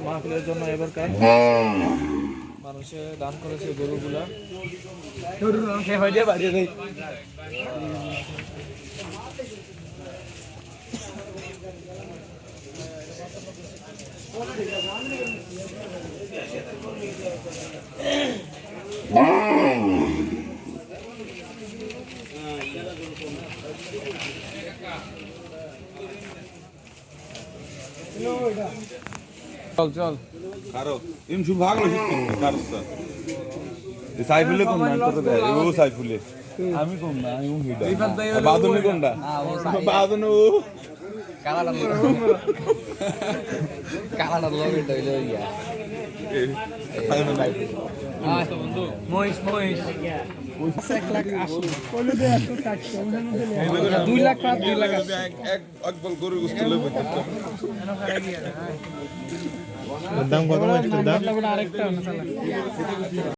মাহফিলের জন্য এবারকার মানুষে দান করেছে গরুগুলা চল চল কারো ইম শুভ ভাগ লইছিস কারসা সাইফুলে কোন না তো দে ও সাইফুলে আমি কোন না আমি হিডা বাদুনি কোনটা বাদুনি ও কালাটা লগে দইলো ইয়া বন্ধু মহিষ মহিষ 1 লাখ 80 কইলো দে এত টাকা 2 লাখ 2 লাখ এক বল গরু গুস্ত লইবে দাম কত আরেকটা